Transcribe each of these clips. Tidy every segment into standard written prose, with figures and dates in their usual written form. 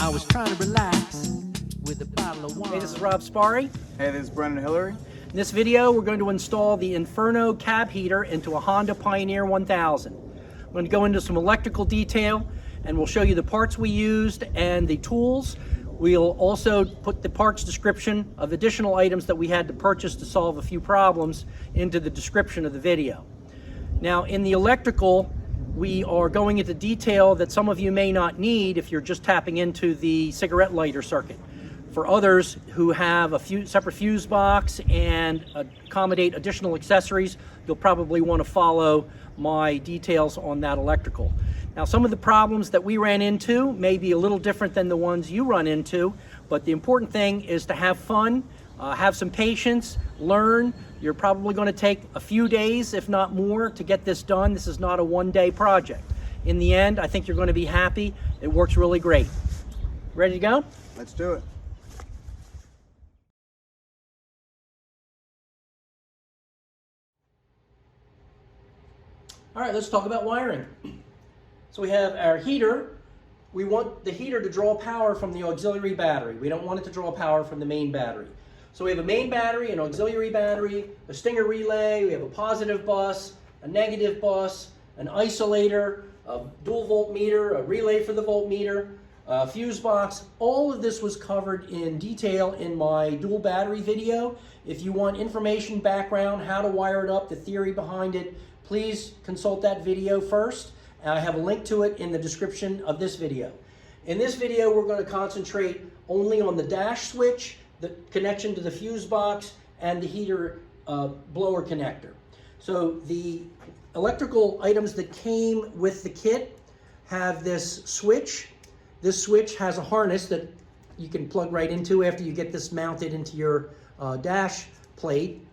I was trying to relax with a bottle of wine. Hey, this is Rob Sparry. Hey, this is Brendan Hillary. In this video, we're going to install the Inferno cab heater into a Honda Pioneer 1000. I'm going to go into some electrical detail, and we'll show you the parts we used and the tools. We'll also put the parts description of additional items that we had to purchase to solve a few problems into the description of the video. Now, in the electrical, we are going into detail that some of you may not need if you're just tapping into the cigarette lighter circuit. For others who have a separate fuse box and accommodate additional accessories, you'll probably want to follow my details on that electrical. Now, some of the problems that we ran into may be a little different than the ones you run into, but the important thing is to have fun, have some patience, learn. You're probably going to take a few days, if not more, to get this done. This is not a one-day project. In the end, I think you're going to be happy. It works really great. Ready to go? Let's do it. All right, let's talk about wiring. So we have our heater. We want the heater to draw power from the auxiliary battery. We don't want it to draw power from the main battery. So we have a main battery, an auxiliary battery, a stinger relay, we have a positive bus, a negative bus, an isolator, a dual voltmeter, a relay for the voltmeter, a fuse box. All of this was covered in detail in my dual battery video. If you want information, background, how to wire it up, the theory behind it, please consult that video first. I have a link to it in the description of this video. In this video, we're going to concentrate only on the dash switch, the connection to the fuse box, and the heater blower connector. So the electrical items that came with the kit have this switch. This switch has a harness that you can plug right into after you get this mounted into your dash plate.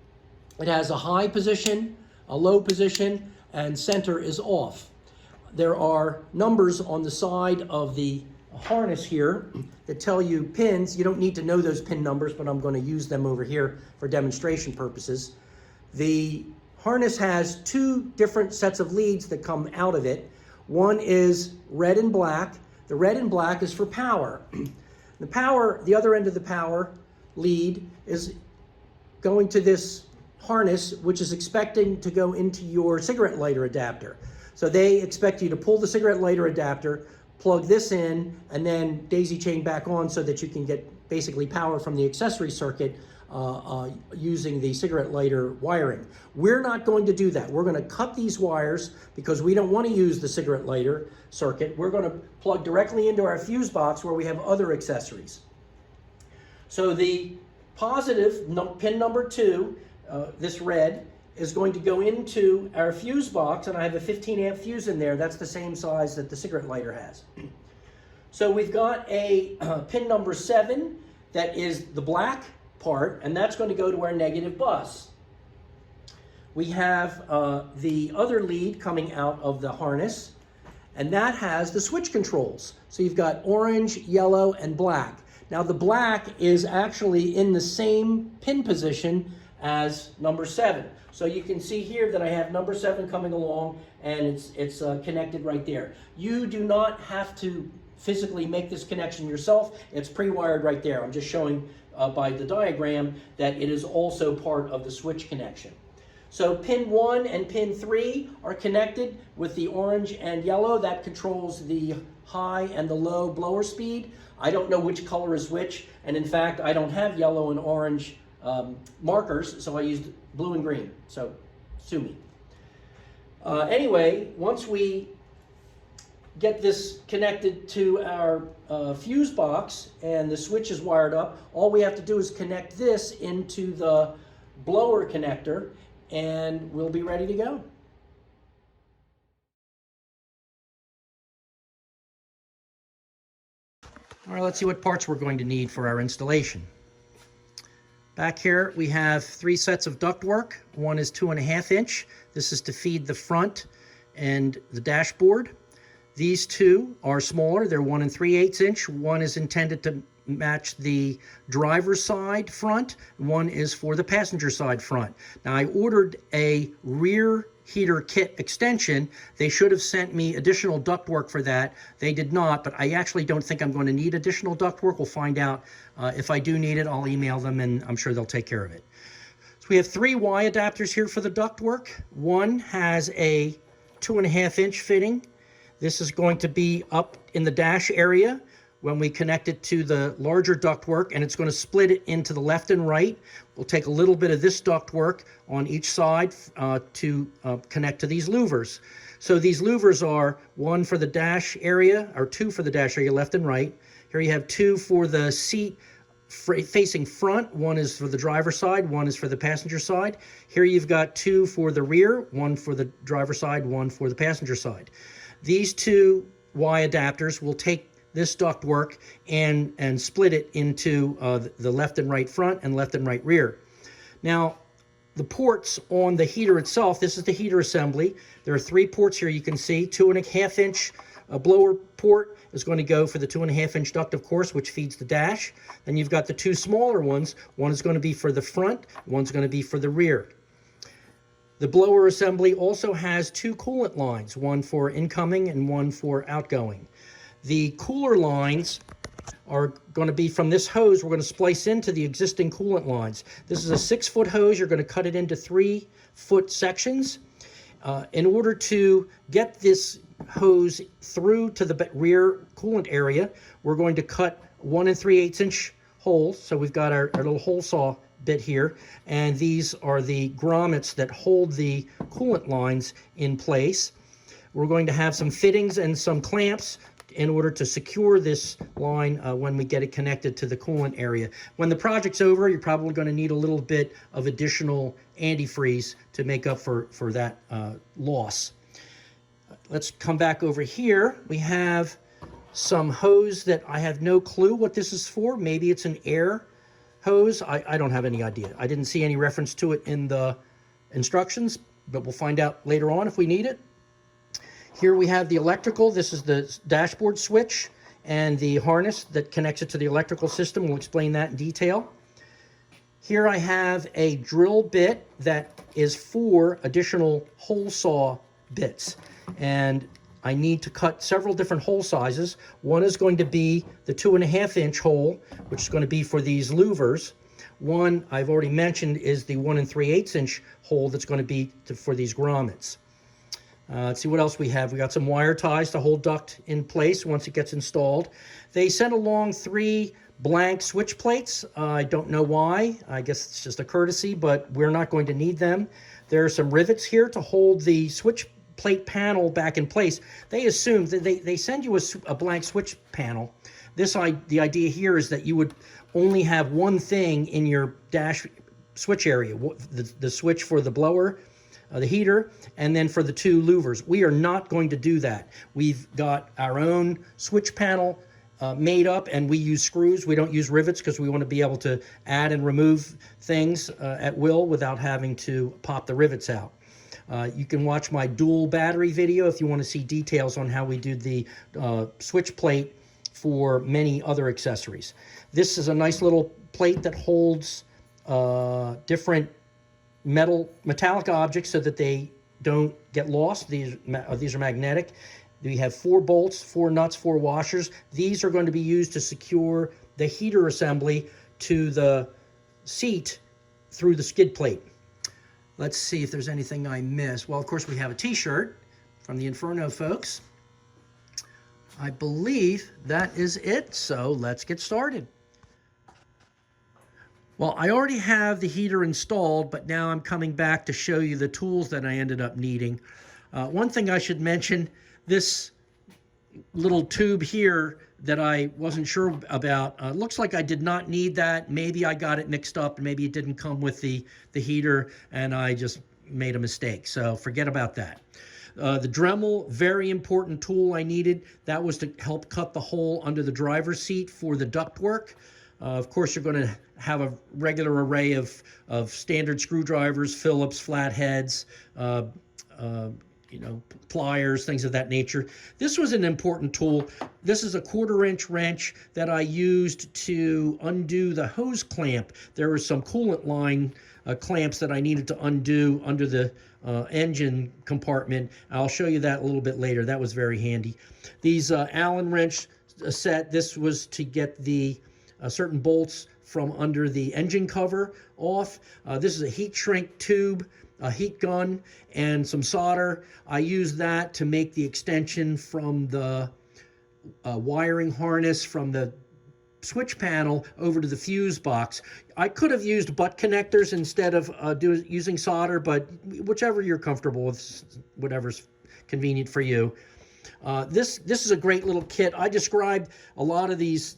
It has a high position, a low position, and center is off. There are numbers on the side of the harness here that tell you pins. You don't need to know those pin numbers, but I'm going to use them over here for demonstration purposes. The harness has two different sets of leads that come out of it. One is red and black. The red and black is for power. The other end of the power lead is going to this harness, which is expecting to go into your cigarette lighter adapter. So they expect you to pull the cigarette lighter adapter, plug this in, and then daisy chain back on so that you can get basically power from the accessory circuit using the cigarette lighter wiring. We're not going to do that. We're going to cut these wires because we don't want to use the cigarette lighter circuit. We're going to plug directly into our fuse box where we have other accessories. So the positive pin number 2, this red, is going to go into our fuse box, and I have a 15 amp fuse in there. That's the same size that the cigarette lighter has. So we've got a pin number 7 that is the black part, and that's going to go to our negative bus. We have the other lead coming out of the harness, and that has the switch controls. So you've got orange, yellow, and black. Now the black is actually in the same pin position as number 7. So you can see here that I have number 7 coming along, and it's connected right there. You do not have to physically make this connection yourself. It's pre-wired right there. I'm just showing by the diagram that it is also part of the switch connection. So pin 1 and pin 3 are connected with the orange and yellow. That controls the high and the low blower speed. I don't know which color is which, and in fact, I don't have yellow and orange markers, so I used blue and green, so sue me. Anyway, once we get this connected to our fuse box and the switch is wired up, all we have to do is connect this into the blower connector and we'll be ready to go. All right, let's see what parts we're going to need for our installation. Back here we have 3 sets of ductwork. One is 2.5 inch. This is to feed the front and the dashboard. These 2 are smaller. They're 1 3/8 inch. One is intended to match the driver's side front. One is for the passenger side front. Now I ordered a rear heater kit extension. They should have sent me additional ductwork for that. They did not, but I actually don't think I'm going to need additional ductwork. We'll find out. If I do need it, I'll email them, and I'm sure they'll take care of it. So we have 3 Y adapters here for the ductwork. One has a 2.5-inch fitting. This is going to be up in the dash area when we connect it to the larger ductwork, and it's going to split it into the left and right. We'll take a little bit of this ductwork on each side to connect to these louvers. So these louvers are 1 for the dash area, or 2 for the dash area, left and right. Here you have 2 for the seat facing front. 1 is for the driver's side, 1 is for the passenger side. Here you've got 2 for the rear, 1 for the driver's side, 1 for the passenger side. These 2 Y adapters will take this ductwork and split it into the left and right front and left and right rear. Now, the ports on the heater itself, this is the heater assembly. There are 3 ports here you can see. 2.5-inch blower port is going to go for the 2.5-inch duct, of course, which feeds the dash. Then you've got the 2 smaller ones. One is going to be for the front, one's going to be for the rear. The blower assembly also has 2 coolant lines, one for incoming and one for outgoing. The cooler lines are going to be from this hose. We're going to splice into the existing coolant lines. This is a 6-foot hose. You're going to cut it into 3-foot sections. In order to get this hose through to the rear coolant area, we're going to cut 1 3/8-inch holes. So we've got our little hole saw bit here, and these are the grommets that hold the coolant lines in place. We're going to have some fittings and some clamps in order to secure this line when we get it connected to the coolant area. When the project's over, you're probably going to need a little bit of additional antifreeze to make up for that loss. Let's come back over here. We have some hose that I have no clue what this is for. Maybe it's an air hose. I don't have any idea. I didn't see any reference to it in the instructions, but we'll find out later on if we need it. Here we have the electrical. This is the dashboard switch and the harness that connects it to the electrical system. We'll explain that in detail. Here I have a drill bit that is for additional hole saw bits. And I need to cut several different hole sizes. One is going to be the 2.5-inch hole, which is going to be for these louvers. One I've already mentioned is the 1 3/8-inch hole that's going to be for these grommets. Let's see what else we have. We got some wire ties to hold duct in place once it gets installed. They sent along 3 blank switch plates. I don't know why. I guess it's just a courtesy, but we're not going to need them. There are some rivets here to hold the switch plate panel back in place. They assume that they send you a blank switch panel. The idea here is that you would only have one thing in your dash switch area, the switch for the blower, the heater, and then for the 2 louvers. We are not going to do that. We've got our own switch panel made up, and we use screws. We don't use rivets because we want to be able to add and remove things at will without having to pop the rivets out. You can watch my dual battery video if you want to see details on how we do the switch plate for many other accessories. This is a nice little plate that holds different metallic objects so that they don't get lost. These are magnetic. We have 4 bolts, 4 nuts, 4 washers. These are going to be used to secure the heater assembly to the seat through the skid plate. Let's see if there's anything I missed. Well, of course, we have a t-shirt from the Inferno folks. I believe that is it, so let's get started. Well, I already have the heater installed, but now I'm coming back to show you the tools that I ended up needing. One thing I should mention, this little tube here that I wasn't sure about, looks like I did not need that. Maybe I got it mixed up, and maybe it didn't come with the heater, and I just made a mistake. So forget about that. The Dremel, very important tool I needed. That was to help cut the hole under the driver's seat for the ductwork. Of course, you're going to have a regular array of standard screwdrivers, Phillips, flatheads, pliers, things of that nature. This was an important tool. This is a 1/4-inch wrench that I used to undo the hose clamp. There were some coolant line clamps that I needed to undo under the engine compartment. I'll show you that a little bit later. That was very handy. These Allen wrench set, this was to get the certain bolts from under the engine cover off. This is a heat shrink tube, a heat gun, and some solder. I used that to make the extension from the wiring harness from the switch panel over to the fuse box. I could have used butt connectors instead of using solder, but whichever you're comfortable with, whatever's convenient for you. This is a great little kit. I described a lot of these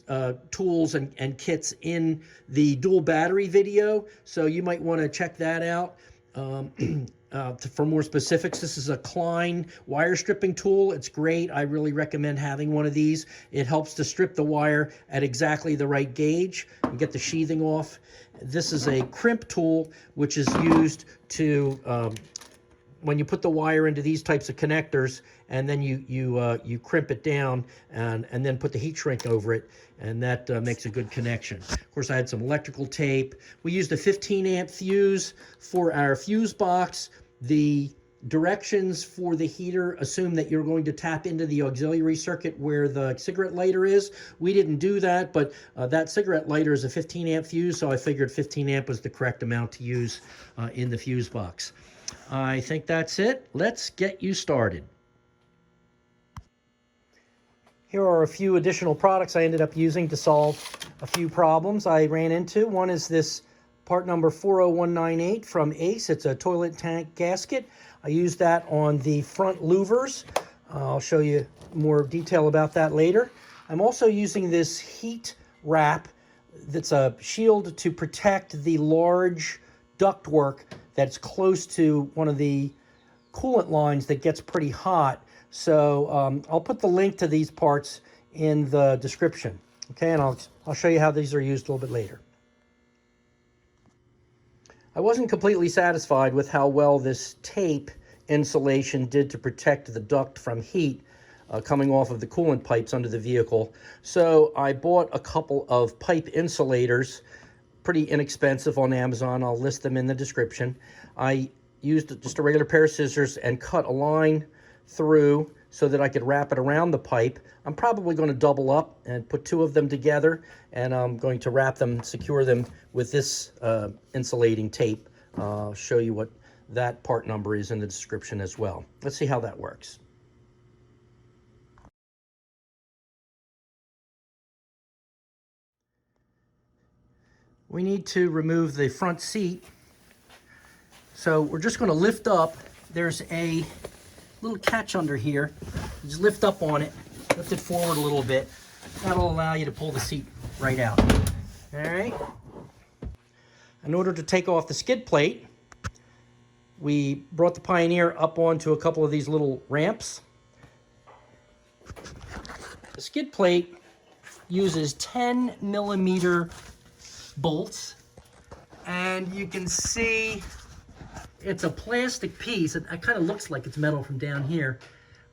tools and kits in the dual battery video, so you might want to check that out. For more specifics, this is a Klein wire stripping tool. It's great. I really recommend having one of these. It helps to strip the wire at exactly the right gauge and get the sheathing off. This is a crimp tool, which is used to when you put the wire into these types of connectors, and then you crimp it down and then put the heat shrink over it, and that makes a good connection. Of course, I had some electrical tape. We used a 15 amp fuse for our fuse box. The directions for the heater assume that you're going to tap into the auxiliary circuit where the cigarette lighter is. We didn't do that, but that cigarette lighter is a 15 amp fuse, so I figured 15 amp was the correct amount to use in the fuse box. I think that's it. Let's get you started. Here are a few additional products I ended up using to solve a few problems I ran into. One is this part number 40198 from Ace. It's a toilet tank gasket. I used that on the front louvers. I'll show you more detail about that later. I'm also using this heat wrap that's a shield to protect the large ductwork that's close to one of the coolant lines that gets pretty hot. So I'll put the link to these parts in the description. Okay, and I'll show you how these are used a little bit later. I wasn't completely satisfied with how well this tape insulation did to protect the duct from heat coming off of the coolant pipes under the vehicle. So I bought a couple of pipe insulators, pretty inexpensive on Amazon. I'll list them in the description. I used just a regular pair of scissors and cut a line through so that I could wrap it around the pipe. I'm probably going to double up and put two of them together, and I'm going to wrap them, secure them with this insulating tape. I'll show you what that part number is in the description as well. Let's see how that works. We need to remove the front seat. So we're just going to lift up. There's a little catch under here. You just lift up on it, lift it forward a little bit. That'll allow you to pull the seat right out. All right. In order to take off the skid plate, we brought the Pioneer up onto a couple of these little ramps. The skid plate uses 10 millimeter bolts, and you can see it's a plastic piece. It kind of looks like it's metal from down here,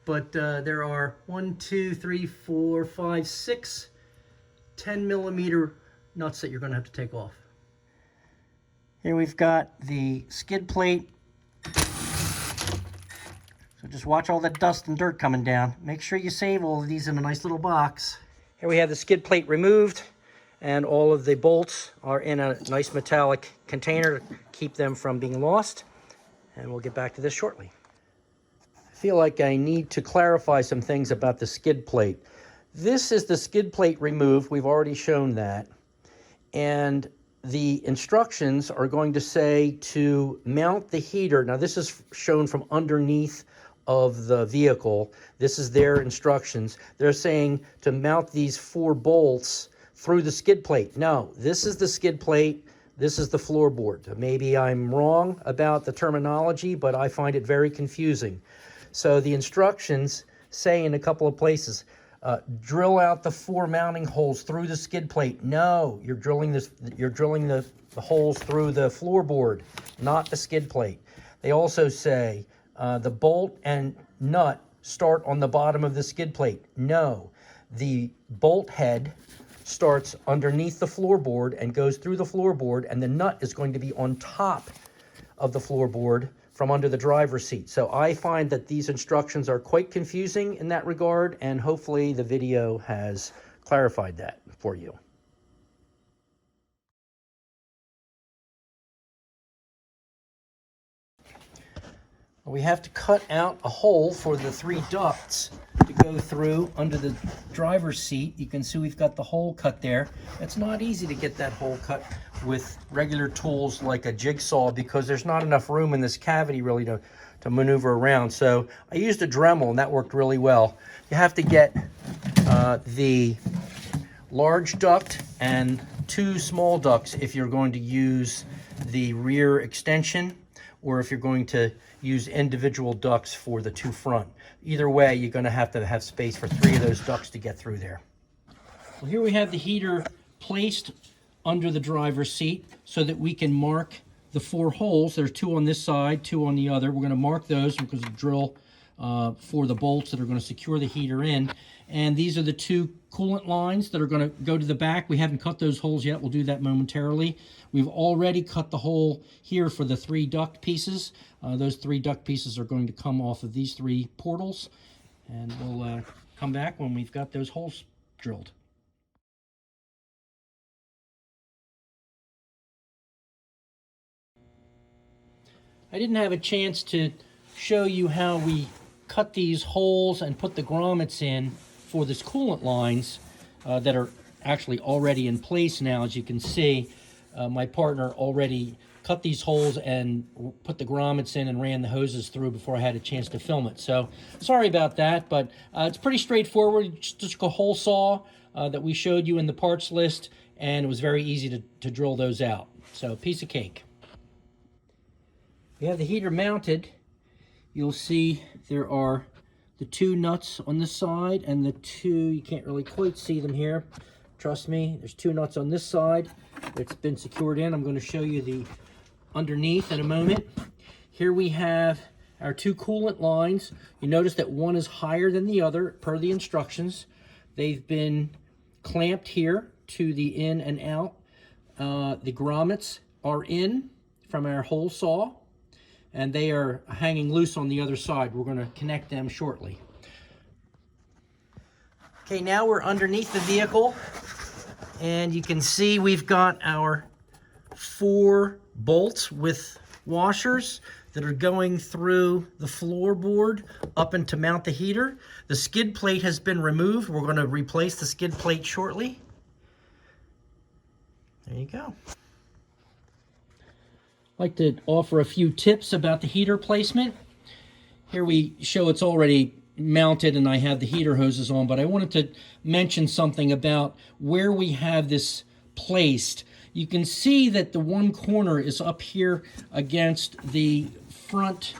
but there are 1, 2, 3, 4, 5, 6 10 millimeter nuts that you're going to have to take off. Here we've got the skid plate. So just watch all that dust and dirt coming down. Make sure you save all of these in a nice little box. Here we have the skid plate removed, and all of the bolts are in a nice metallic container to keep them from being lost. And we'll get back to this shortly. I feel like I need to clarify some things about the skid plate. This is the skid plate removed. We've already shown that. And the instructions are going to say to mount the heater. Now this is shown from underneath of the vehicle. This is their instructions. They're saying to mount these 4 bolts through the skid plate. No, this is the skid plate. This is the floorboard. Maybe I'm wrong about the terminology, but I find it very confusing. So the instructions say in a couple of places, drill out the 4 mounting holes through the skid plate. No, you're drilling the holes through the floorboard, not the skid plate. They also say the bolt and nut start on the bottom of the skid plate. No, the bolt head starts underneath the floorboard and goes through the floorboard, and the nut is going to be on top of the floorboard from under the driver's seat. So I find that these instructions are quite confusing in that regard, and hopefully the video has clarified that for you. We have to cut out a hole for the 3 ducts to go through under the driver's seat. You can see we've got the hole cut there. It's not easy to get that hole cut with regular tools like a jigsaw because there's not enough room in this cavity really to maneuver around. So I used a Dremel and that worked really well. You have to get the large duct and 2 small ducts if you're going to use the rear extension, or if you're going to use individual ducts for the 2 front. Either way, you're going to have space for 3 of those ducts to get through there. Well, here we have the heater placed under the driver's seat so that we can mark the 4 holes. There's 2 on this side, 2 on the other. We're going to mark those because the drill for the bolts that are going to secure the heater in. And these are the 2 coolant lines that are going to go to the back. We haven't cut those holes yet. We'll do that momentarily. We've already cut the hole here for the 3 duct pieces. Those 3 duct pieces are going to come off of these 3 portals. And we'll come back when we've got those holes drilled. I didn't have a chance to show you how we cut these holes and put the grommets in for this coolant lines that are actually already in place now. As you can see, my partner already cut these holes and put the grommets in and ran the hoses through before I had a chance to film it. So sorry about that, but it's pretty straightforward. Just a hole saw that we showed you in the parts list, and it was very easy to drill those out. So piece of cake. We have the heater mounted. You'll see there are the 2 nuts on this side and the 2, you can't really quite see them here. Trust me, there's 2 nuts on this side that's been secured in. I'm going to show you the underneath in a moment. Here we have our 2 coolant lines. You notice that one is higher than the other per the instructions. They've been clamped here to the in and out. The grommets are in from our hole saw, and they are hanging loose on the other side. We're going to connect them shortly. Okay, now we're underneath the vehicle, and you can see we've got our 4 bolts with washers that are going through the floorboard up and to mount the heater. The skid plate has been removed. We're going to replace the skid plate shortly. There you go. I'd like to offer a few tips about the heater placement. Here we show it's already mounted and I have the heater hoses on, but I wanted to mention something about where we have this placed. You can see that the one corner is up here against the front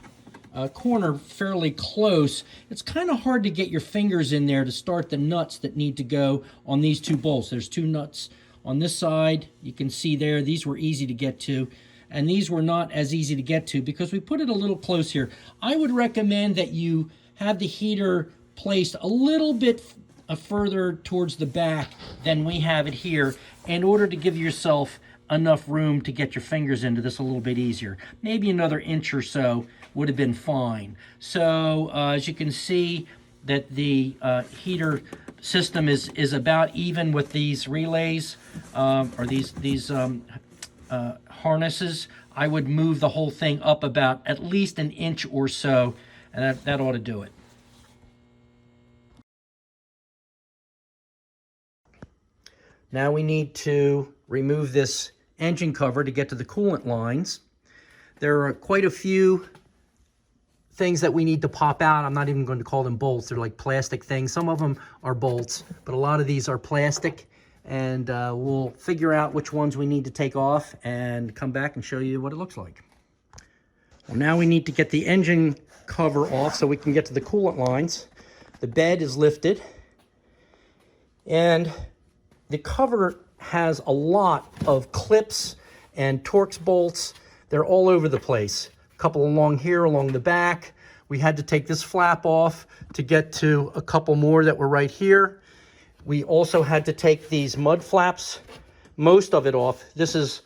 corner fairly close. It's kind of hard to get your fingers in there to start the nuts that need to go on these 2 bolts. There's 2 nuts on this side. You can see there, these were easy to get to. And these were not as easy to get to because we put it a little close here. I would recommend that you have the heater placed a little bit further towards the back than we have it here in order to give yourself enough room to get your fingers into this a little bit easier. Maybe another inch or so would have been fine. So as you can see that the heater system is about even with these relays or these harnesses. I would move the whole thing up about at least an inch or so, and that ought to do it. Now we need to remove this engine cover to get to the coolant lines. There are quite a few things that we need to pop out. I'm not even going to call them bolts. They're like plastic things. Some of them are bolts, but a lot of these are plastic. And we'll figure out which ones we need to take off and come back and show you what it looks like. Well, now we need to get the engine cover off so we can get to the coolant lines. The bed is lifted, and the cover has a lot of clips and Torx bolts. They're all over the place. A couple along here, along the back. We had to take this flap off to get to a couple more that were right here. We also had to take these mud flaps, most of it off. This is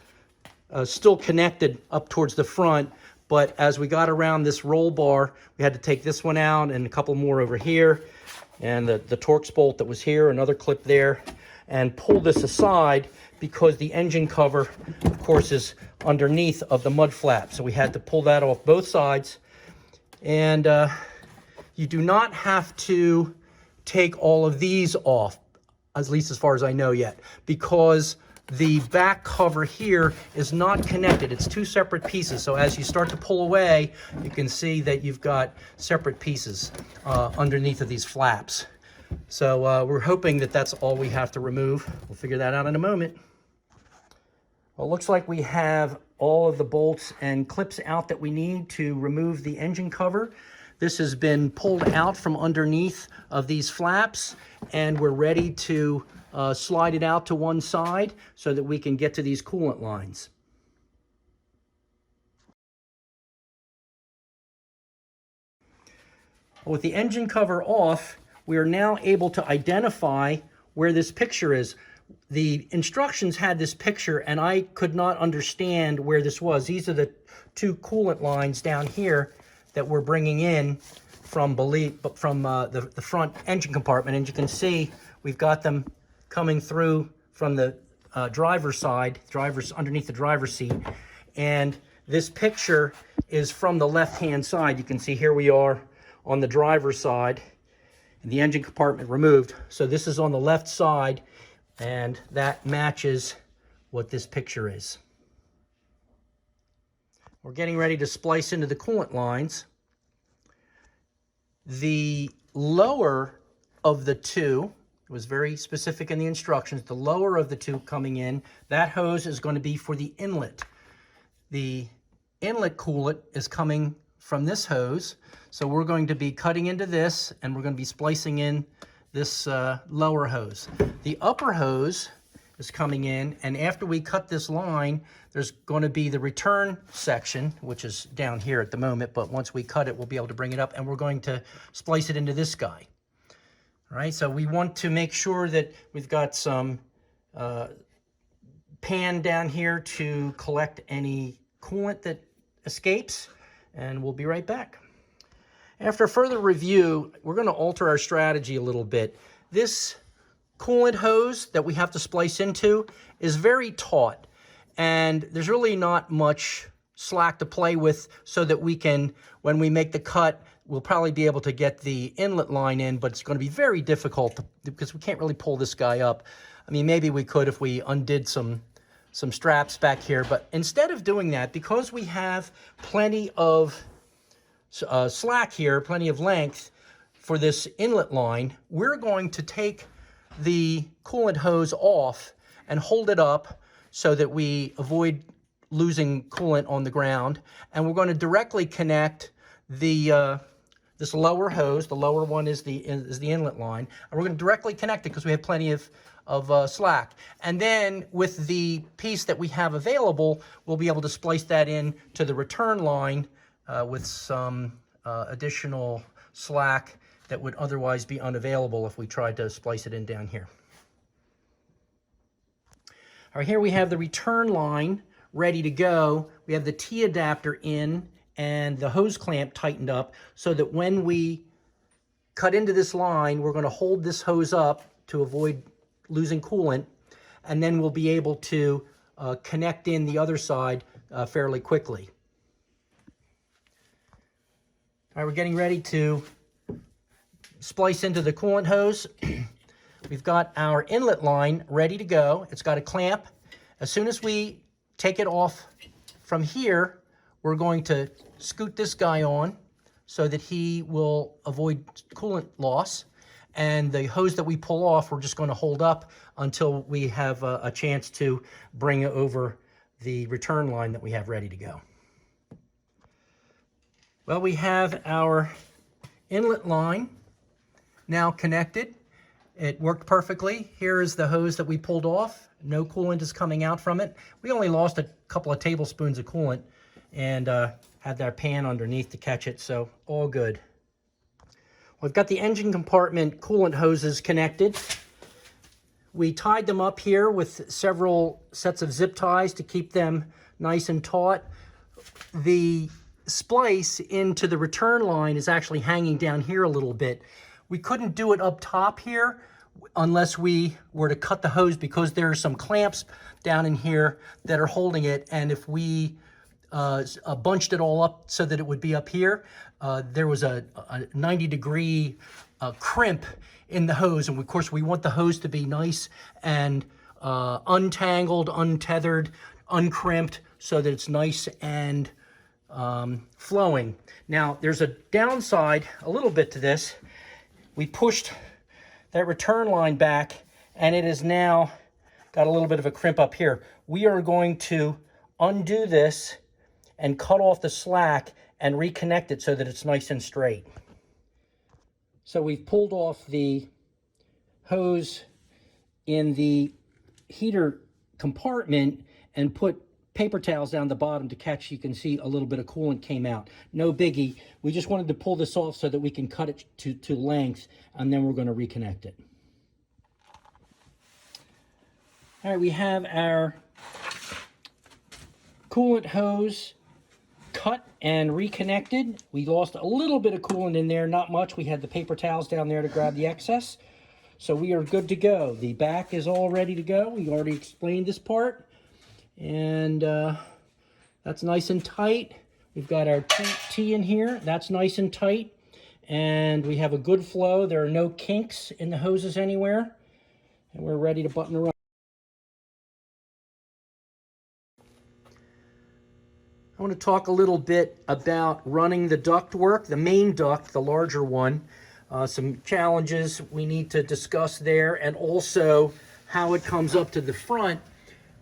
still connected up towards the front, but as we got around this roll bar, we had to take this one out and a couple more over here, and the Torx bolt that was here, another clip there, and pull this aside because the engine cover, of course, is underneath of the mud flap. So we had to pull that off both sides. And you do not have to take all of these off, at least as far as I know yet, because the back cover here is not connected. It's two separate pieces. So as you start to pull away, you can see that you've got separate pieces underneath of these flaps. So we're hoping that that's all we have to remove. We'll figure that out in a moment. Well, it looks like we have all of the bolts and clips out that we need to remove the engine cover. This has been pulled out from underneath of these flaps, and we're ready to slide it out to one side so that we can get to these coolant lines. With the engine cover off, we are now able to identify where this picture is. The instructions had this picture, and I could not understand where this was. These are the two coolant lines down here that we're bringing in from the front engine compartment. And you can see we've got them coming through from the driver's side, underneath the driver's seat. And this picture is from the left-hand side. You can see here we are on the driver's side, and the engine compartment removed. So this is on the left side, and that matches what this picture is. We're getting ready to splice into the coolant lines. The lower of the two, it was very specific in the instructions, the lower of the two coming in, that hose is going to be for the inlet. The inlet coolant is coming from this hose, so we're going to be cutting into this, and we're going to be splicing in this lower hose. The upper hose is coming in, and after we cut this line, there's going to be the return section, which is down here at the moment, but once we cut it, we'll be able to bring it up, and we're going to splice it into this guy. All right, so we want to make sure that we've got some pan down here to collect any coolant that escapes, and we'll be right back. After further review, we're going to alter our strategy a little bit. This coolant hose that we have to splice into is very taut, and there's really not much slack to play with, so that we can, when we make the cut, we'll probably be able to get the inlet line in, but it's going to be very difficult because we can't really pull this guy up. I mean, maybe we could if we undid some straps back here, but instead of doing that, because we have plenty of slack here, plenty of length for this inlet line, we're going to take the coolant hose off and hold it up so that we avoid losing coolant on the ground. And we're going to directly connect the this lower hose. The lower one is the inlet line, and we're going to directly connect it because we have plenty of slack. And then with the piece that we have available, we'll be able to splice that in to the return line with some additional slack that would otherwise be unavailable if we tried to splice it in down here. All right, here we have the return line ready to go. We have the T adapter in and the hose clamp tightened up so that when we cut into this line, we're going to hold this hose up to avoid losing coolant, and then we'll be able to connect in the other side fairly quickly. All right, we're getting ready to splice into the coolant hose. We've got our inlet line ready to go. It's got a clamp. As soon as we take it off from here, we're going to scoot this guy on so that he will avoid coolant loss. And the hose that we pull off, we're just going to hold up until we have a chance to bring over the return line that we have ready to go. Well, we have our inlet line now connected. It worked perfectly. Here is the hose that we pulled off. No coolant is coming out from it. We only lost a couple of tablespoons of coolant and had that pan underneath to catch it, so all good. We've got the engine compartment coolant hoses connected. We tied them up here with several sets of zip ties to keep them nice and taut. The splice into the return line is actually hanging down here a little bit. We couldn't do it up top here unless we were to cut the hose, because there are some clamps down in here that are holding it, and if we bunched it all up so that it would be up here, there was a 90-degree crimp in the hose, and of course we want the hose to be nice and untangled, untethered, uncrimped, so that it's nice and flowing. Now there's a downside a little bit to this. We pushed that return line back, and it is now got a little bit of a crimp up here. We are going to undo this and cut off the slack and reconnect it so that it's nice and straight. So we've pulled off the hose in the heater compartment and put paper towels down the bottom to catch. You can see a little bit of coolant came out. No biggie. We just wanted to pull this off so that we can cut it to length, and then we're going to reconnect it. All right, we have our coolant hose cut and reconnected. We lost a little bit of coolant in there, not much. We had the paper towels down there to grab the excess. So we are good to go. The back is all ready to go. We already explained this part. And that's nice and tight. We've got our T in here. That's nice and tight. And we have a good flow. There are no kinks in the hoses anywhere. And we're ready to button her up. I want to talk a little bit about running the ductwork, the main duct, the larger one. Some challenges we need to discuss there, and also how it comes up to the front.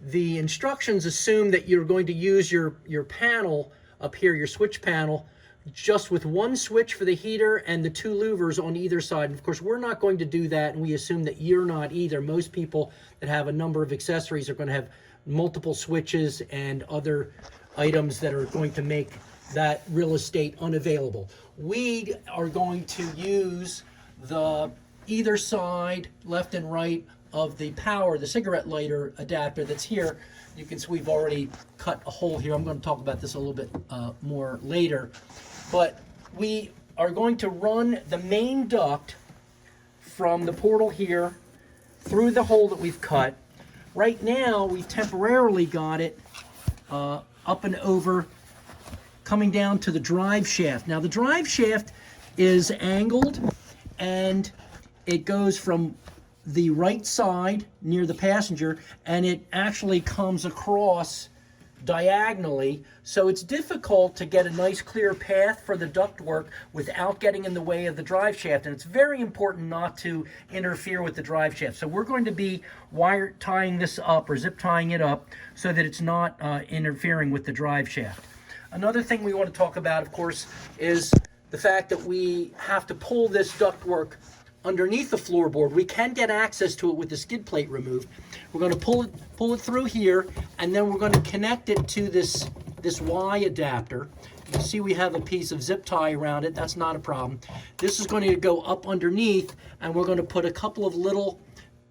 The instructions assume that you're going to use your panel up here, your switch panel, just with one switch for the heater and the 2 louvers on either side. And of course, we're not going to do that, and we assume that you're not either. Most people that have a number of accessories are going to have multiple switches and other items that are going to make that real estate unavailable. We are going to use the either side, left and right, of the power, the cigarette lighter adapter that's here. You can see we've already cut a hole here. I'm going to talk about this a little bit more later. But we are going to run the main duct from the portal here through the hole that we've cut. Right now, we've temporarily got it up and over, coming down to the drive shaft. Now, the drive shaft is angled, and it goes from the right side near the passenger, and it actually comes across diagonally, so it's difficult to get a nice clear path for the ductwork without getting in the way of the drive shaft, and it's very important not to interfere with the drive shaft. So we're going to be wire tying this up, or zip tying it up, so that it's not interfering with the drive shaft. Another thing we want to talk about, of course, is the fact that we have to pull this ductwork underneath the floorboard. We can get access to it with the skid plate removed. We're going to pull it through here, and then we're going to connect it to this Y adapter. You can see we have a piece of zip tie around it. That's not a problem. This is going to go up underneath, and we're going to put a couple of little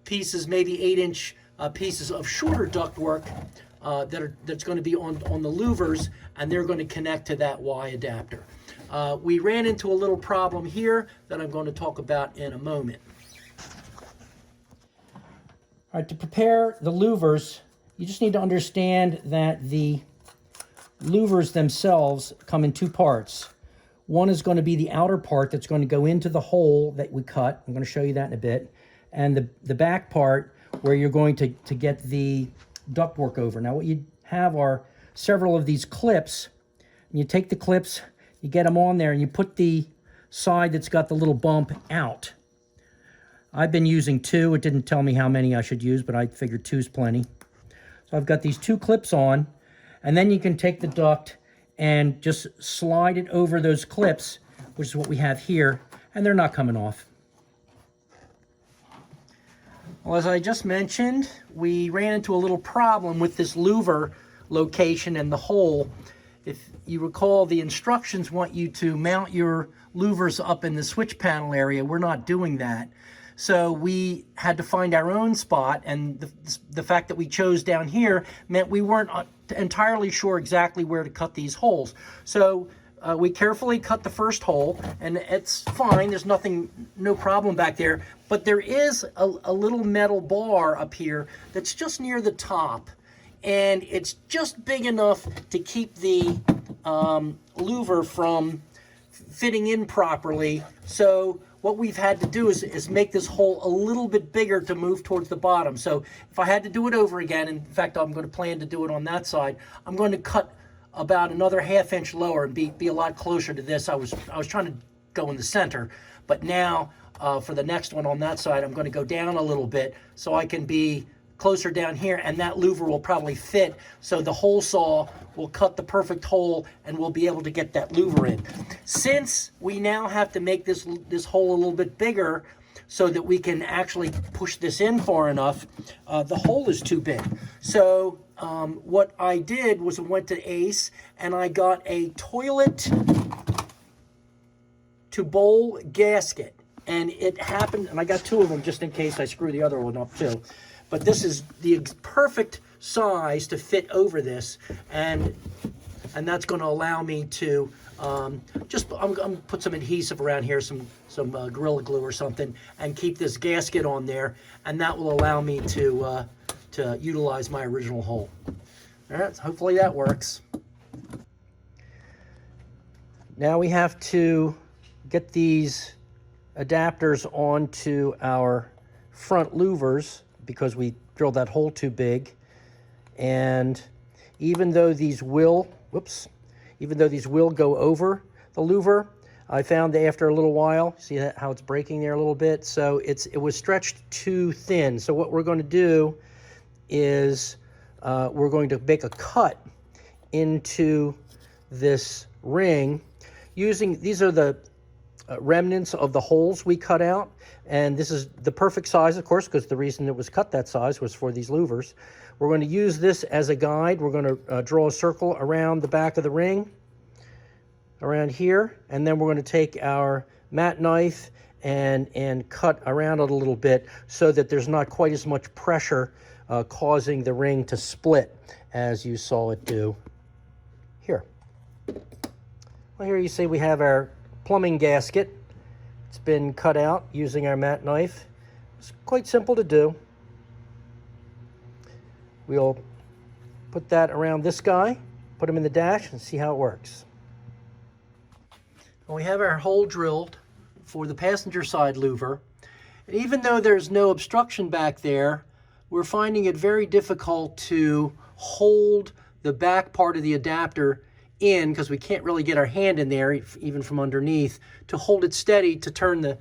pieces, maybe 8-inch pieces of shorter ductwork that's going to be on the louvers, and they're going to connect to that Y adapter. We ran into a little problem here that I'm going to talk about in a moment. All right, to prepare the louvers, you just need to understand that the louvers themselves come in 2 parts. One is going to be the outer part that's going to go into the hole that we cut. I'm going to show you that in a bit. And the back part where you're going to get the ductwork over. Now, what you have are several of these clips. And you take the clips, you get them on there, and you put the side that's got the little bump out. I've been using 2. It didn't tell me how many I should use, but I figured 2 is plenty. So I've got these 2 clips on, and then you can take the duct and just slide it over those clips, which is what we have here, and they're not coming off. Well, as I just mentioned, we ran into a little problem with this louver location and the hole. If you recall, the instructions want you to mount your louvers up in the switch panel area. We're not doing that. So we had to find our own spot, and the fact that we chose down here meant we weren't entirely sure exactly where to cut these holes. So we carefully cut the first hole, and it's fine. There's no problem back there. But there is a little metal bar up here that's just near the top, and it's just big enough to keep the louver from fitting in properly. So what we've had to do is make this hole a little bit bigger to move towards the bottom. So if I had to do it over again, in fact, I'm going to plan to do it on that side, I'm going to cut about another ½ inch lower and be a lot closer to this. I was trying to go in the center, but now for the next one on that side, I'm going to go down a little bit so I can be closer down here, and that louver will probably fit, so the hole saw will cut the perfect hole and we'll be able to get that louver in. Since we now have to make this hole a little bit bigger so that we can actually push this in far enough, the hole is too big. So what I did was I went to Ace and I got a toilet to bowl gasket, and it happened, and I got 2 of them just in case I screw the other one up too. But this is the perfect size to fit over this, and that's going to allow me to I'm gonna put some adhesive around here, some Gorilla Glue or something, and keep this gasket on there, and that will allow me to utilize my original hole. All right, so hopefully that works. Now we have to get these adapters onto our front louvers, because we drilled that hole too big. And even though these will, go over the louver, I found that after a little while, see how it's breaking there a little bit? So it was stretched too thin. So what we're going to do is we're going to make a cut into this ring using, these are the remnants of the holes we cut out, and this is the perfect size, of course, because the reason it was cut that size was for these louvers. We're going to use this as a guide. We're going to draw a circle around the back of the ring, around here, and then we're going to take our mat knife and cut around it a little bit so that there's not quite as much pressure causing the ring to split as you saw it do here. Well, here you see we have our plumbing gasket. It's been cut out using our mat knife. It's quite simple to do. We'll put that around this guy, put him in the dash, and see how it works. Well, we have our hole drilled for the passenger side louver. And even though there's no obstruction back there, we're finding it very difficult to hold the back part of the adapter in, because we can't really get our hand in there, even from underneath, to hold it steady to turn the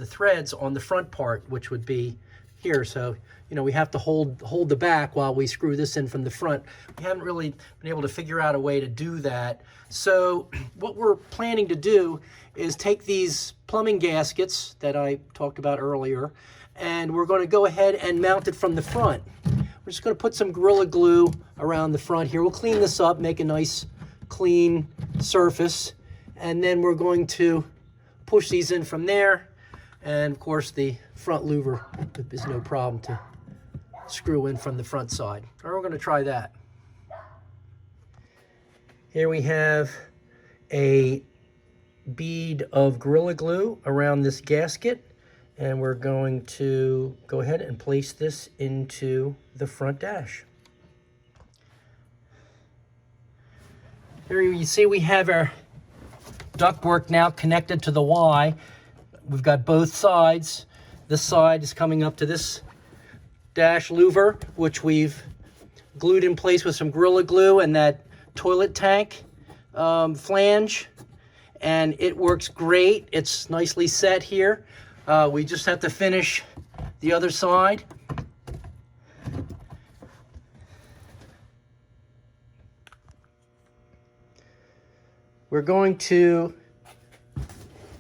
threads on the front part, which would be here. So, you know, we have to hold the back while we screw this in from the front. We haven't really been able to figure out a way to do that. So what we're planning to do is take these plumbing gaskets that I talked about earlier, and we're going to go ahead and mount it from the front. We're just going to put some Gorilla Glue around the front here. We'll clean this up, make a nice clean surface, and then we're going to push these in from there. And of course the front louver is no problem to screw in from the front side. All right, we're going to try that. Here we have a bead of Gorilla Glue around this gasket, and we're going to go ahead and place this into the front dash. Here you see we have our ductwork now connected to the Y. We've got both sides. This side is coming up to this dash louver, which we've glued in place with some Gorilla Glue and that toilet tank flange, and it works great. It's nicely set here. We just have to finish the other side. We're going to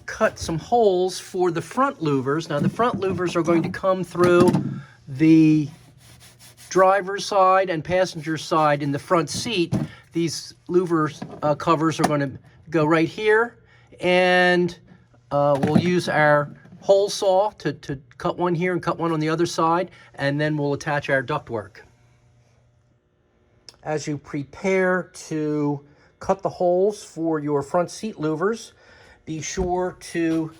cut some holes for the front louvers. Now the front louvers are going to come through the driver's side and passenger side in the front seat. These louvers covers are going to go right here, and we'll use our hole saw to cut one here and cut one on the other side, and then we'll attach our ductwork. As you prepare to cut the holes for your front seat louvers, be sure to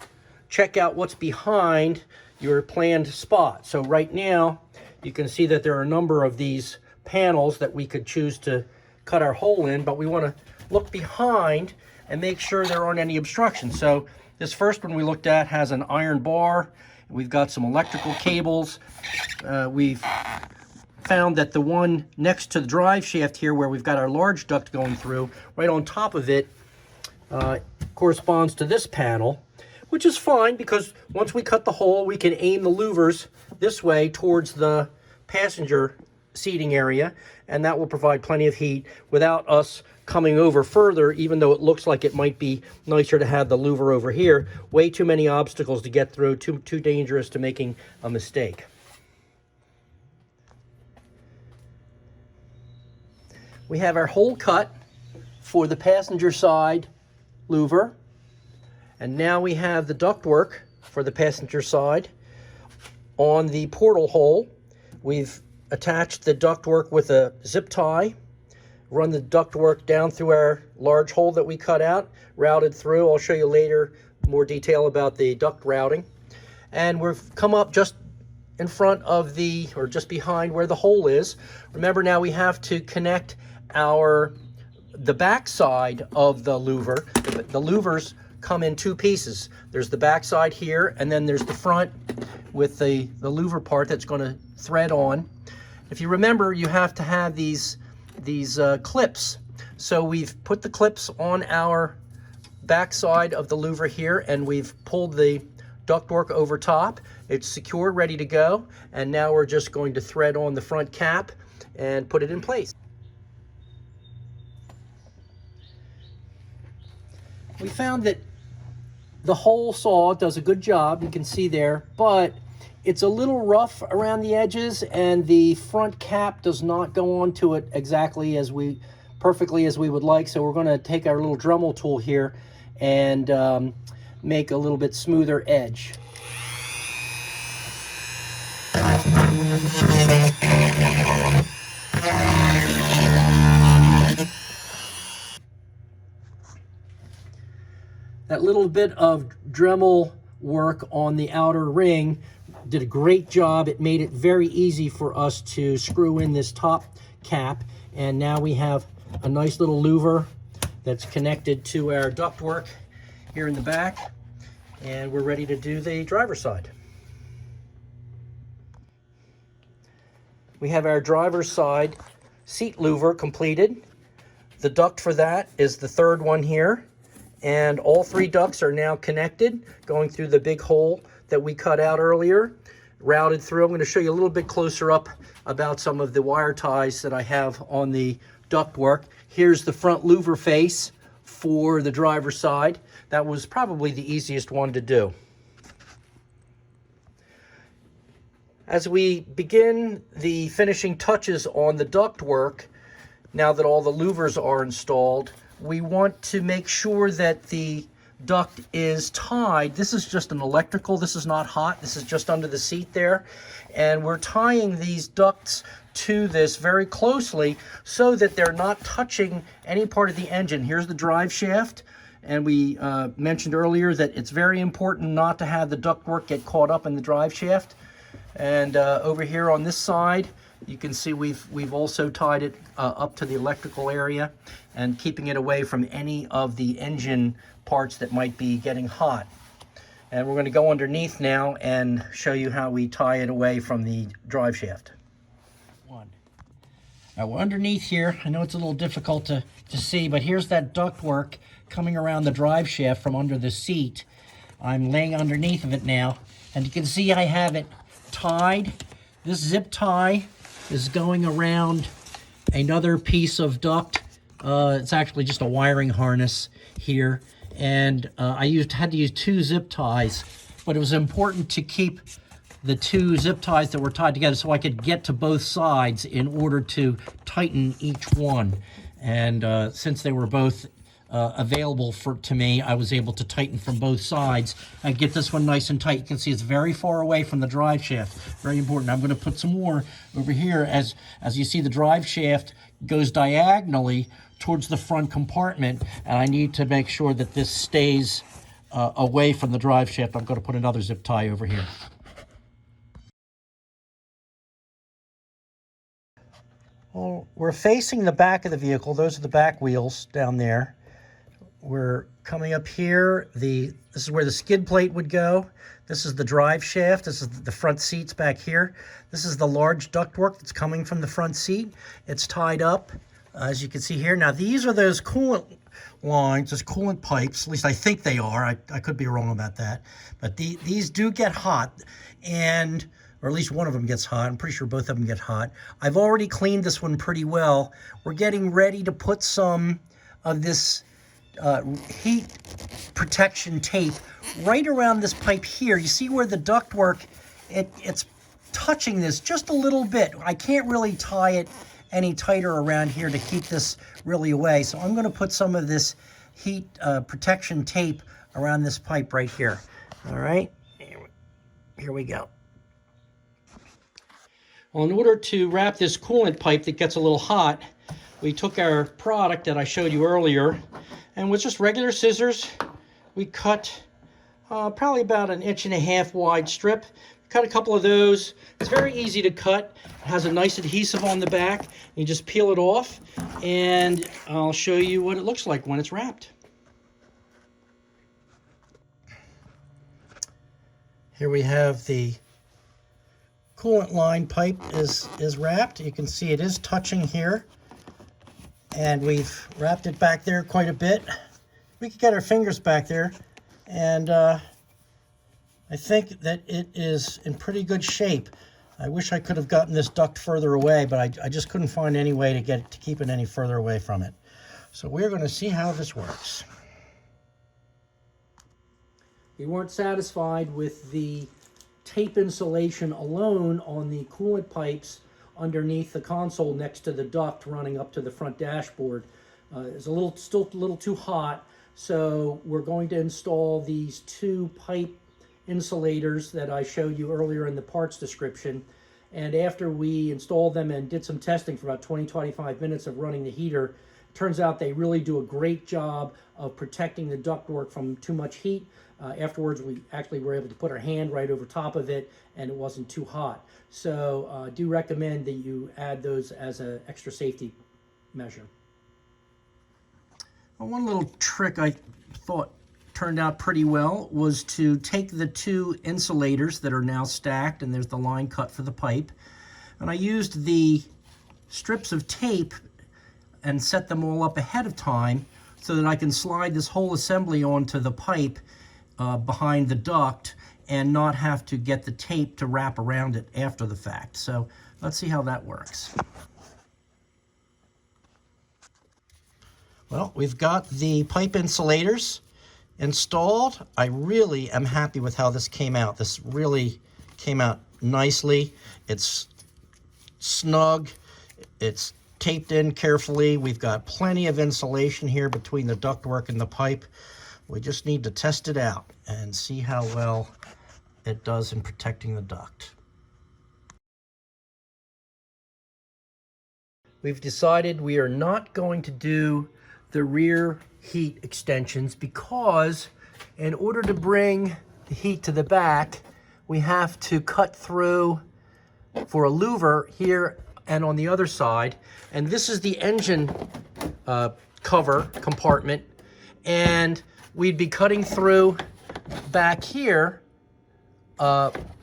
check out what's behind your planned spot. So right now, you can see that there are a number of these panels that we could choose to cut our hole in, but we want to look behind and make sure there aren't any obstructions. So this first one we looked at has an iron bar. We've got some electrical cables. We've found that the one next to the drive shaft here, where we've got our large duct going through, right on top of it, corresponds to this panel, which is fine because once we cut the hole, we can aim the louvers this way towards the passenger seating area, and that will provide plenty of heat without us coming over further, even though it looks like it might be nicer to have the louver over here. Way too many obstacles to get through, too dangerous to making a mistake. We have our hole cut for the passenger side louver, and now we have the ductwork for the passenger side. On the portal hole, we've attached the ductwork with a zip tie, run the ductwork down through our large hole that we cut out, routed through. I'll show you later more detail about the duct routing. And we've come up just in front of the, or just behind where the hole is. Remember, now we have to connect the back side of the louver. The louvers come in two pieces. There's the back side here, and then there's the front with the louver part that's going to thread on. If you remember, you have to have these clips. So we've put the clips on our back side of the louver here, and we've pulled the ductwork over top. It's secure, ready to go, and now we're just going to thread on the front cap and put it in place. We found that the hole saw does a good job, you can see there, but it's a little rough around the edges, and the front cap does not go onto it exactly perfectly as we would like. So we're going to take our little Dremel tool here and make a little bit smoother edge. That little bit of Dremel work on the outer ring did a great job. It made it very easy for us to screw in this top cap, and now we have a nice little louver that's connected to our ductwork here in the back, and we're ready to do the driver's side. We have our driver's side seat louver completed. The duct for that is the third one here, and all three ducts are now connected, going through the big hole that we cut out earlier, routed through. I'm going to show you a little bit closer up about some of the wire ties that I have on the ductwork. Here's the front louver face for the driver's side. That was probably the easiest one to do. As we begin the finishing touches on the ductwork, now that all the louvers are installed, we want to make sure that the duct is tied. This is just an electrical, this is not hot, this is just under the seat there. And we're tying these ducts to this very closely so that they're not touching any part of the engine. Here's the drive shaft, and we mentioned earlier that it's very important not to have the ductwork get caught up in the drive shaft. And over here on this side, you can see we've also tied it up to the electrical area and keeping it away from any of the engine parts that might be getting hot. And we're going to go underneath now and show you how we tie it away from the drive shaft. Now we're underneath here. I know it's a little difficult to see, but here's that ductwork coming around the drive shaft from under the seat. I'm laying underneath of it now, and you can see I have it tied. This zip tie is going around another piece of duct. It's actually just a wiring harness here, and I had to use two zip ties, but it was important to keep the two zip ties that were tied together so I could get to both sides in order to tighten each one. And since they were both available to me, I was able to tighten from both sides and get this one nice and tight. You can see it's very far away from the drive shaft. Very important. I'm going to put some more over here. As you see, the drive shaft goes diagonally towards the front compartment, and I need to make sure that this stays away from the drive shaft. I'm going to put another zip tie over here. Well, we're facing the back of the vehicle. Those are the back wheels down there. We're coming up here. This is where the skid plate would go. This is the drive shaft. This is the front seats back here. This is the large ductwork that's coming from the front seat. It's tied up, as you can see here. Now, these are those coolant lines, those coolant pipes. At least I think they are. I could be wrong about that. But these do get hot, or at least one of them gets hot. I'm pretty sure both of them get hot. I've already cleaned this one pretty well. We're getting ready to put some of this heat protection tape right around this pipe here. You see where the ductwork, it's touching this just a little bit. I can't really tie it any tighter around here to keep this really away. So I'm going to put some of this heat protection tape around this pipe right here. All right, here we go. Well, in order to wrap this coolant pipe that gets a little hot, we took our product that I showed you earlier, and with just regular scissors, we cut probably about 1.5 inch wide strip. Cut a couple of those. It's very easy to cut. It has a nice adhesive on the back. You just peel it off, and I'll show you what it looks like when it's wrapped. Here we have the coolant line pipe is wrapped. You can see it is touching here, and we've wrapped it back there quite a bit. We could get our fingers back there, and I think that it is in pretty good shape. I wish I could have gotten this duct further away, but I just couldn't find any way to keep it any further away from it. So we're going to see how this works. We weren't satisfied with the tape insulation alone on the coolant pipes underneath the console next to the duct running up to the front dashboard. It's still a little too hot, so we're going to install these 2 pipe insulators that I showed you earlier in the parts description. And after we installed them and did some testing for about 20-25 minutes of running the heater, turns out they really do a great job of protecting the ductwork from too much heat. Afterwards, we actually were able to put our hand right over top of it, and it wasn't too hot. So I do recommend that you add those as an extra safety measure. Well, one little trick I thought turned out pretty well was to take the 2 insulators that are now stacked, and there's the line cut for the pipe, and I used the strips of tape and set them all up ahead of time so that I can slide this whole assembly onto the pipe behind the duct and not have to get the tape to wrap around it after the fact. So let's see how that works. Well, we've got the pipe insulators installed. I really am happy with how this came out. This really came out nicely. It's snug. It's taped in carefully. We've got plenty of insulation here between the ductwork and the pipe. We just need to test it out and see how well it does in protecting the duct. We've decided we are not going to do the rear heat extensions because in order to bring the heat to the back, we have to cut through for a louver here and on the other side. And this is the engine cover compartment, and we'd be cutting through back here,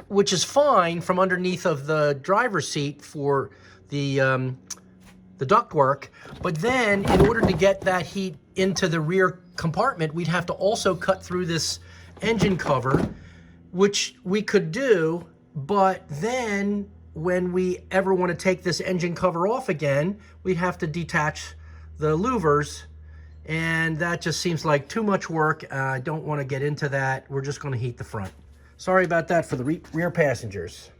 which is fine from underneath of the driver's seat for the ductwork. But then in order to get that heat into the rear compartment, we'd have to also cut through this engine cover, which we could do, but then when we ever want to take this engine cover off again, we'd have to detach the louvers, and that just seems like too much work. I don't want to get into that. We're just going to heat the front. Sorry about that for the rear passengers.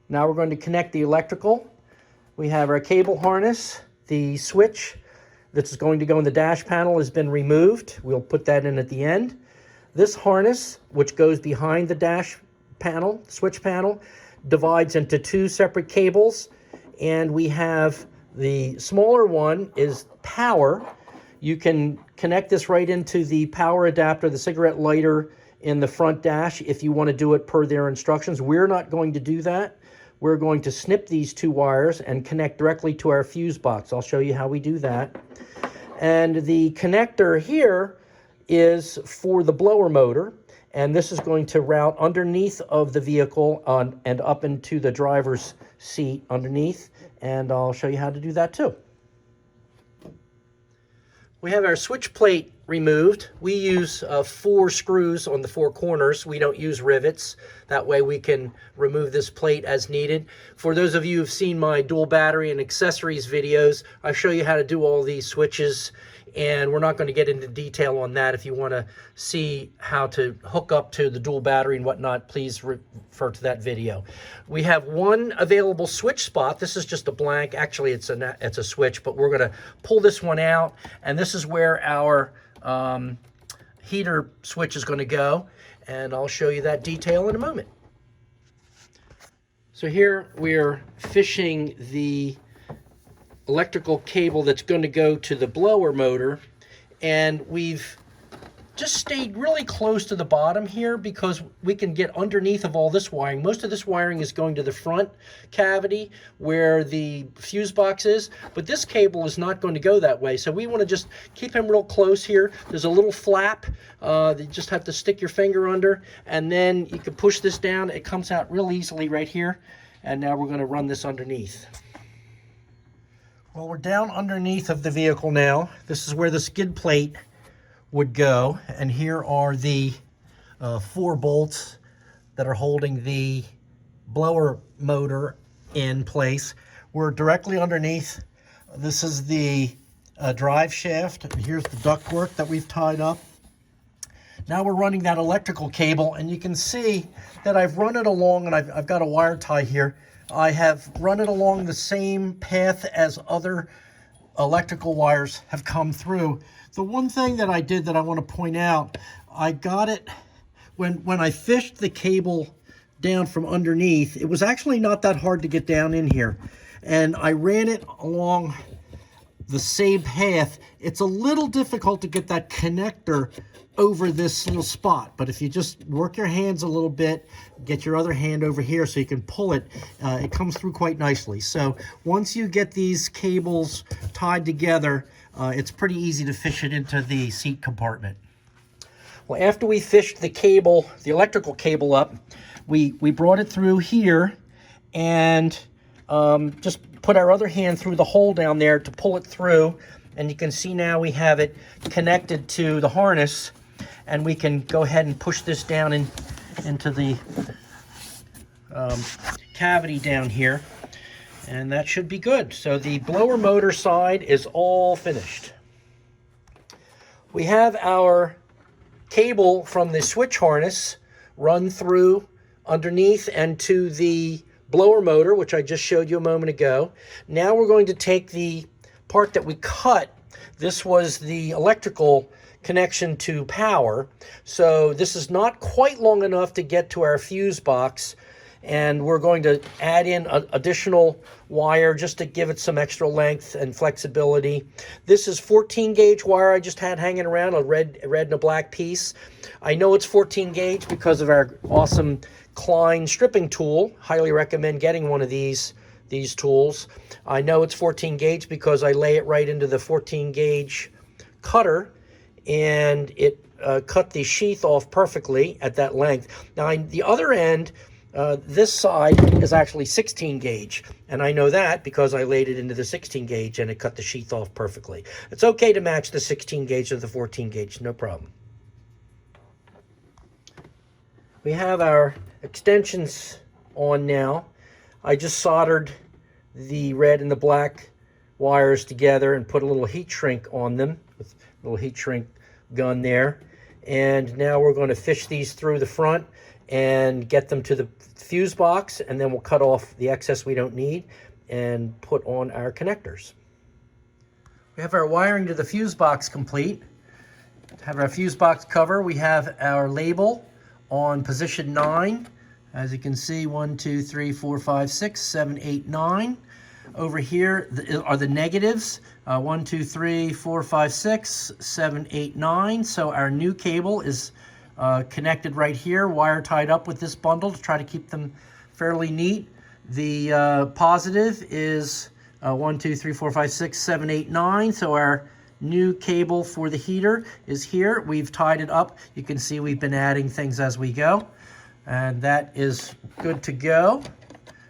Now we're going to connect the electrical. We have our cable harness. The switch that's going to go in the dash panel has been removed. We'll put that in at the end. This harness, which goes behind the dash panel, switch panel, divides into two separate cables, and we have the smaller one is power. You can connect this right into the power adapter, the cigarette lighter in the front dash if you want to do it per their instructions. We're not going to do that. We're going to snip these two wires and connect directly to our fuse box. I'll show you how we do that. And the connector here is for the blower motor, and this is going to route underneath of the vehicle and up into the driver's seat underneath, and I'll show you how to do that too. We have our switch plate removed. We use 4 screws on the 4 corners. We don't use rivets. That way we can remove this plate as needed. For those of you who've seen my dual battery and accessories videos, I show you how to do all these switches, and we're not going to get into detail on that. If you want to see how to hook up to the dual battery and whatnot, please refer to that video. We have one available switch spot. This is just a blank. Actually, it's a switch, but we're going to pull this one out, and this is where our heater switch is going to go, and I'll show you that detail in a moment. So here we're fishing the electrical cable that's going to go to the blower motor, and we've just stayed really close to the bottom here because we can get underneath of all this wiring. Most of this wiring is going to the front cavity where the fuse box is, but this cable is not going to go that way, so we want to just keep him real close here. There's a little flap that you just have to stick your finger under, and then you can push this down. It comes out real easily right here, and now we're going to run this underneath. Well, we're down underneath of the vehicle now. This is where the skid plate would go, and here are the 4 bolts that are holding the blower motor in place. We're directly underneath. This is the drive shaft. Here's the ductwork that we've tied up. Now we're running that electrical cable, and you can see that I've run it along, and I've got a wire tie here. I have run it along the same path as other electrical wires have come through. The one thing that I did that I want to point out, I got it when I fished the cable down from underneath. It was actually not that hard to get down in here, and I ran it along the same path. It's a little difficult to get that connector over this little spot, but if you just work your hands a little bit, get your other hand over here so you can pull it, it comes through quite nicely. So once you get these cables tied together, it's pretty easy to fish it into the seat compartment. Well, after we fished the cable, the electrical cable up, we brought it through here and just put our other hand through the hole down there to pull it through, and you can see now we have it connected to the harness, and we can go ahead and push this down into the cavity down here, and that should be good. So the blower motor side is all finished. We have our cable from the switch harness run through underneath and to the blower motor, which I just showed you a moment ago. Now we're going to take the part that we cut. This was the electrical connection to power, so this is not quite long enough to get to our fuse box, and we're going to add in additional wire just to give it some extra length and flexibility. This is 14 gauge wire I just had hanging around, a red and a black piece. I know it's 14 gauge because of our awesome Klein stripping tool. Highly recommend getting one of these tools. I know it's 14 gauge because I lay it right into the 14 gauge cutter, and it cut the sheath off perfectly at that length. Now the other end, this side is actually 16 gauge, and I know that because I laid it into the 16 gauge and it cut the sheath off perfectly. It's okay to match the 16 gauge to the 14 gauge, no problem. We have our extensions on now. I just soldered the red and the black wires together and put a little heat shrink on them with a little heat shrink gun there. And now we're going to fish these through the front and get them to the fuse box, and then we'll cut off the excess we don't need and put on our connectors. We have our wiring to the fuse box complete. Have our fuse box cover. We have our label on position 9. As you can see, 1, 2, 3, 4, 5, 6, 7, 8, 9. Over here are the negatives. 1, 2, 3, 4, 5, 6, 7, 8, 9. So our new cable is connected right here, wire tied up with this bundle to try to keep them fairly neat. The positive is 1, 2, 3, 4, 5, 6, 7, 8, 9. So our new cable for the heater is here. We've tied it up. You can see we've been adding things as we go. And that is good to go.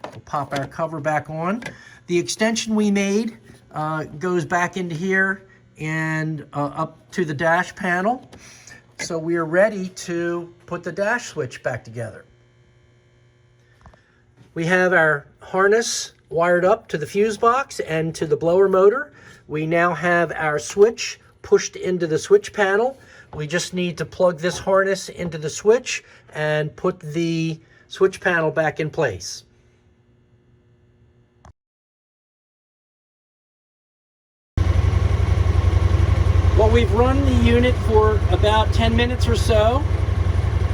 We'll pop our cover back on. The extension we made goes back into here and up to the dash panel. So we are ready to put the dash switch back together. We have our harness wired up to the fuse box and to the blower motor. We now have our switch pushed into the switch panel. We just need to plug this harness into the switch and put the switch panel back in place. Well, we've run the unit for about 10 minutes or so,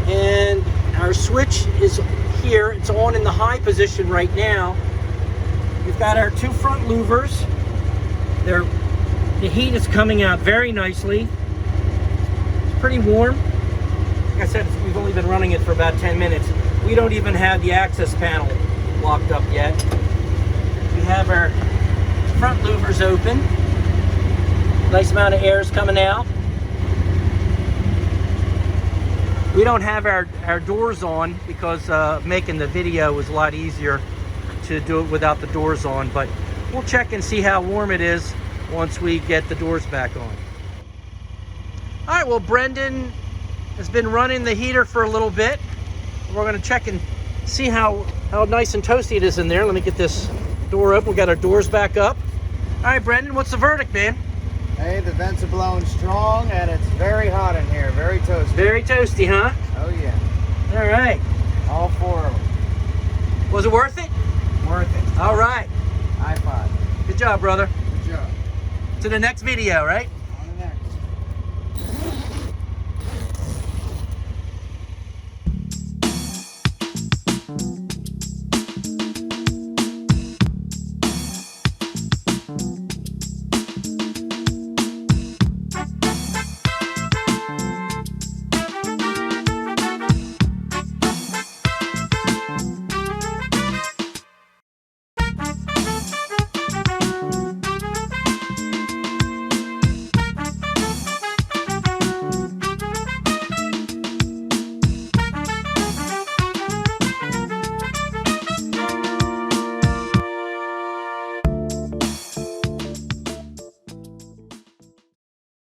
and our switch is here. It's on in the high position right now. We've got our two front louvers. The heat is coming out very nicely. It's pretty warm. Like I said, we've only been running it for about 10 minutes. We don't even have the access panel locked up yet. We have our front louvers open. Nice amount of air is coming out. We don't have our doors on because making the video was a lot easier to do it without the doors on, but we'll check and see how warm it is once we get the doors back on. All right, well, Brendan has been running the heater for a little bit. We're gonna check and see how nice and toasty it is in there. Let me get this door open. We got our doors back up. All right, Brendan, what's the verdict, man? Hey, the vents are blowing strong and it's very hot in here. Very toasty. Very toasty, huh? Oh yeah. All right. All four of them. Was it worth it? Worth it. All right. High five. Good job, brother. Good job. To the next video, right?